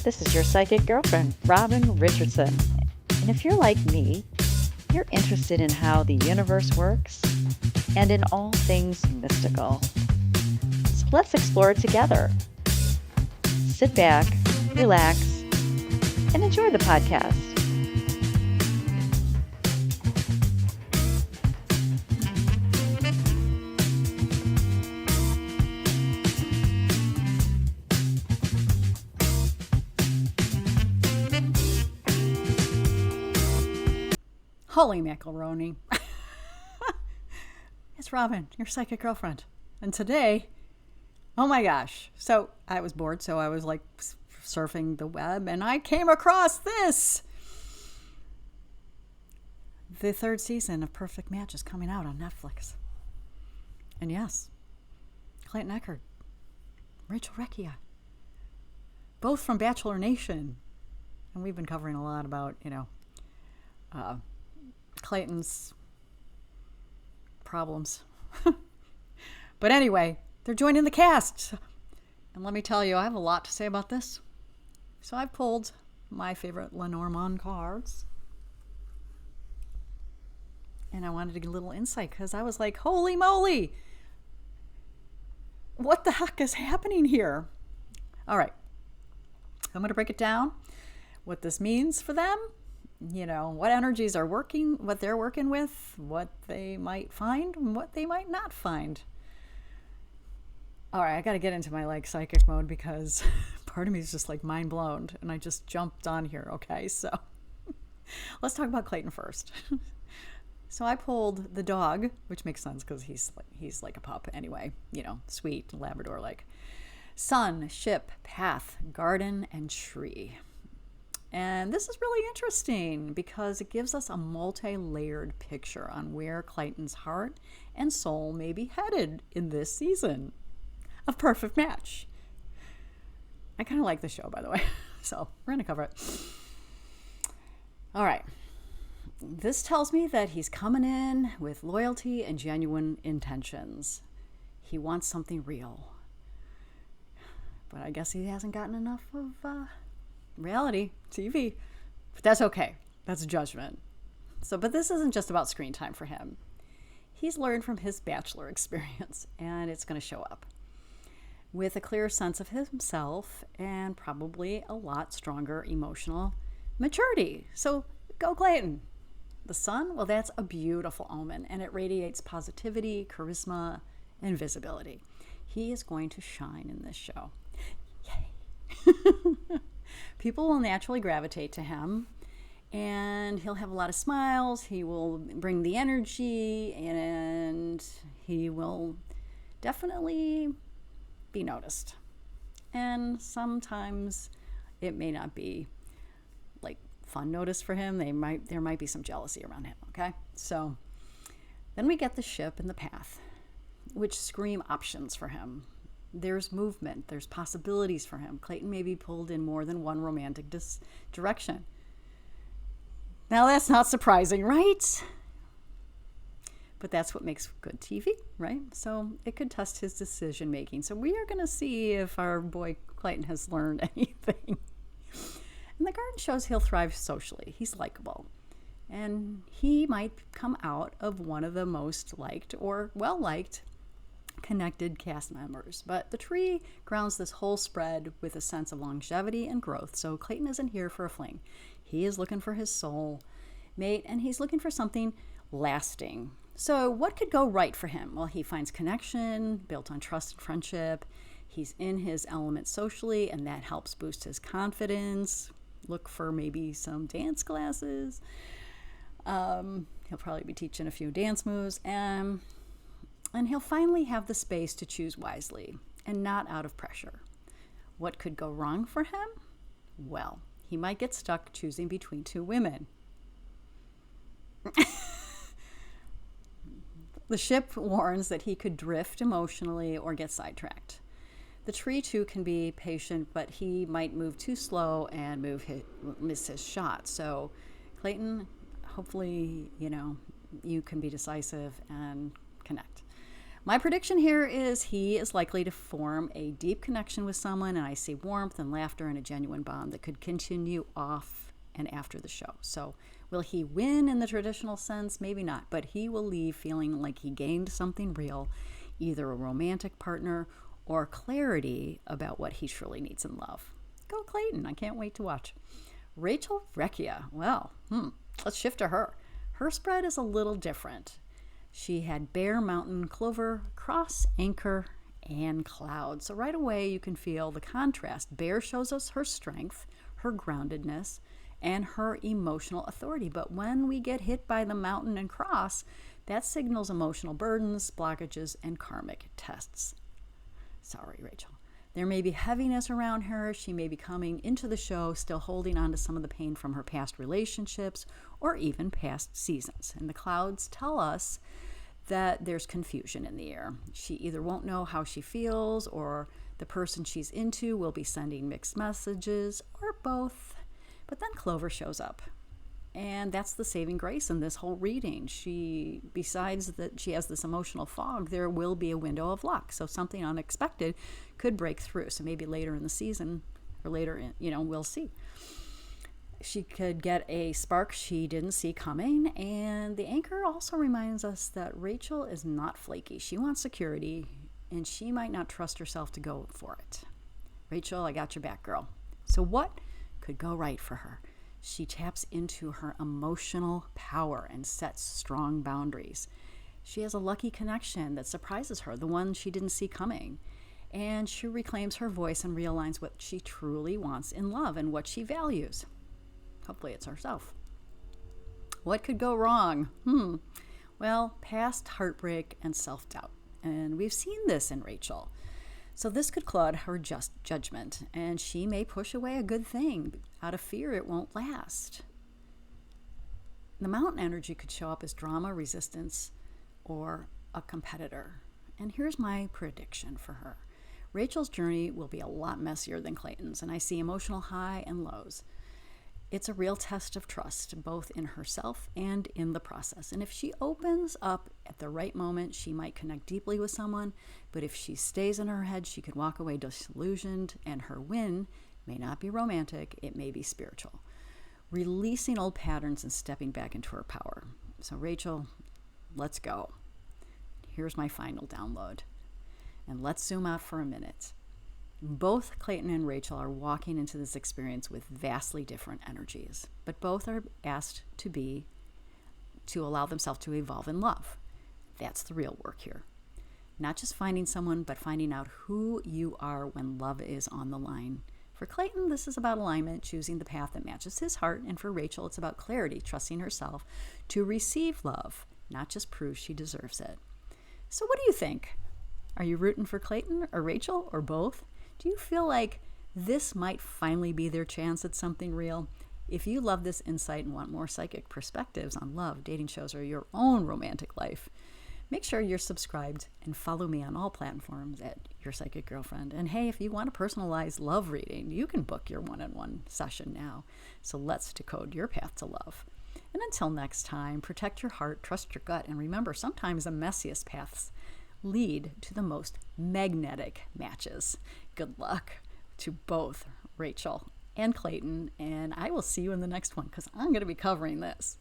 This is your psychic girlfriend, Robin Richardson. And if you're like me, you're interested in how the universe works and in all things mystical. So let's explore it together. Sit back, relax, and enjoy the podcast. Holy macaroni. It's Robin, your psychic girlfriend. And today, oh my gosh. So I was bored, so I was like surfing the web, and I came across this. The third season of Perfect Match is coming out on Netflix. And yes, Clayton Echard, Rachael Recchia, both from Bachelor Nation. And we've been covering a lot about, Clayton's problems. But anyway, they're joining the cast. And let me tell you, I have a lot to say about this. So I've pulled my favorite Lenormand cards. And I wanted to get a little insight because I was like, holy moly, what the heck is happening here? All right. I'm going to break it down, what this means for them. What energies are working, what they're working with, what they might find, and what they might not find. All right, I got to get into my psychic mode because part of me is just mind blown, and I just jumped on here. Okay, so let's talk about Clayton first. So I pulled the dog, which makes sense because he's like a pup anyway. Sweet Labrador like. Sun, ship, path, garden, and tree. And this is really interesting because it gives us a multi-layered picture on where Clayton's heart and soul may be headed in this season of Perfect Match. I kind of like the show, by the way, so we're going to cover it. All right. This tells me that he's coming in with loyalty and genuine intentions. He wants something real. But I guess he hasn't gotten enough of reality TV, but that's okay. That's judgment. But this isn't just about screen time for him. He's learned from his Bachelor experience, and it's going to show up with a clear sense of himself and probably a lot stronger emotional maturity. So go Clayton. The sun, well, that's a beautiful omen, and it radiates positivity, charisma, and visibility. He is going to shine in this show. Yay. People will naturally gravitate to him, and he'll have a lot of smiles. He will bring the energy, and he will definitely be noticed. And sometimes it may not be fun notice for him. There might be some jealousy around him. Okay, so then we get the ship and the path, which scream options for him. There's movement, there's possibilities for him. Clayton may be pulled in more than one romantic direction. Now that's not surprising, right? But that's what makes good TV, right? So it could test his decision making. So we are going to see if our boy Clayton has learned anything. And the garden shows he'll thrive socially. He's likable. And he might come out of one of the most liked or well-liked connected cast members. But the tree grounds this whole spread with a sense of longevity and growth. So Clayton isn't here for a fling. He is looking for his soul mate, and he's looking for something lasting. So what could go right for him? Well, he finds connection built on trust and friendship. He's in his element socially, and that helps boost his confidence. Look for maybe some dance classes. He'll probably be teaching a few dance moves, and he'll finally have the space to choose wisely and not out of pressure. What could go wrong for him? Well, he might get stuck choosing between two women. The ship warns that he could drift emotionally or get sidetracked. The tree, too, can be patient, but he might move too slow and miss his shot. So, Clayton, hopefully, you can be decisive and connect. My prediction here is he is likely to form a deep connection with someone, and I see warmth and laughter and a genuine bond that could continue off and after the show. So will he win in the traditional sense? Maybe not, but he will leave feeling like he gained something real, either a romantic partner or clarity about what he truly needs in love. Go Clayton. I can't wait to watch. Rachael Recchia. Well, let's shift to her. Her spread is a little different. She had Bear, Mountain, Clover, Cross, Anchor, and Cloud. So right away you can feel the contrast. Bear shows us her strength, her groundedness, and her emotional authority. But when we get hit by the Mountain and Cross, that signals emotional burdens, blockages, and karmic tests. Sorry, Rachael. There may be heaviness around her. She may be coming into the show still holding on to some of the pain from her past relationships or even past seasons. And the clouds tell us that there's confusion in the air. She either won't know how she feels, or the person she's into will be sending mixed messages, or both. But then Clover shows up. And that's the saving grace in this whole reading. Besides that she has this emotional fog, there will be a window of luck. So something unexpected could break through. So maybe later in the season, or later, we'll see. She could get a spark she didn't see coming. And the Anchor also reminds us that Rachael is not flaky. She wants security, and she might not trust herself to go for it. Rachael, I got your back, girl. So what could go right for her? She taps into her emotional power and sets strong boundaries. She has a lucky connection that surprises her, the one she didn't see coming. And she reclaims her voice and realigns what she truly wants in love and what she values. Hopefully it's herself. What could go wrong? Well, past heartbreak and self-doubt. And we've seen this in Rachael. So this could cloud her judgment, and she may push away a good thing out of fear it won't last. The Mountain energy could show up as drama, resistance, or a competitor. And here's my prediction for her. Rachael's journey will be a lot messier than Clayton's, and I see emotional high and lows. It's a real test of trust, both in herself and in the process. And if she opens up at the right moment, she might connect deeply with someone. But if she stays in her head, she could walk away disillusioned, and her win may not be romantic, it may be spiritual. Releasing old patterns and stepping back into her power. So Rachael, let's go. Here's my final download. And let's zoom out for a minute. Both Clayton and Rachael are walking into this experience with vastly different energies, but both are asked to allow themselves to evolve in love. That's the real work here. Not just finding someone, but finding out who you are when love is on the line. For Clayton, this is about alignment, choosing the path that matches his heart, and for Rachael, it's about clarity, trusting herself to receive love, not just prove she deserves it. So what do you think? Are you rooting for Clayton or Rachael or both? Do you feel like this might finally be their chance at something real? If you love this insight and want more psychic perspectives on love, dating shows, or your own romantic life, make sure you're subscribed and follow me on all platforms at Your Psychic Girlfriend. And hey, if you want a personalized love reading, you can book your one-on-one session now. So let's decode your path to love. And until next time, protect your heart, trust your gut, and remember, sometimes the messiest paths lead to the most magnetic matches. Good luck to both Rachael and Clayton, and I will see you in the next one because I'm going to be covering this.